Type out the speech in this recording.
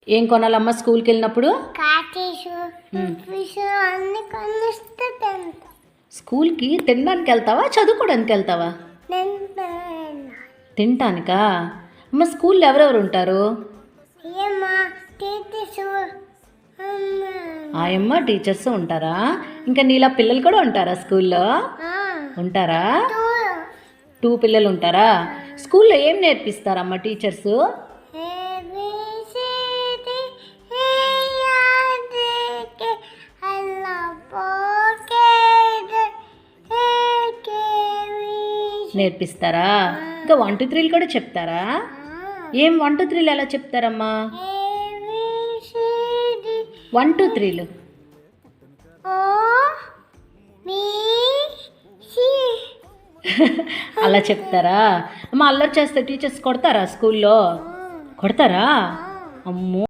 ఏం కొనాలమ్మా స్కూల్కి వెళ్ళినప్పుడు? స్కూల్కి తినడానికి వెళ్తావా, చదువుకోవడానికి వెళ్తావా? తినటానికా? అమ్మ స్కూల్లో ఎవరెవరు ఉంటారు? ఆయమ్మ టీచర్స్ ఉంటారా? ఇంకా నీలా పిల్లలు కూడా ఉంటారా స్కూల్లో? ఉంటారా? 2 పిల్లలు ఉంటారా? స్కూల్లో ఏం నేర్పిస్తారమ్మా టీచర్స్? నేర్పిస్తారా? ఇంకా 1 2 3 కూడా చెప్తారా? ఏం 1 2 3 ఎలా చెప్తారమ్మా? 1 2 3 అలా చెప్తారా? అమ్మ అల్లరి చేస్తే టీచర్స్ కొడతారా స్కూల్లో? కొడతారా? అమ్మో.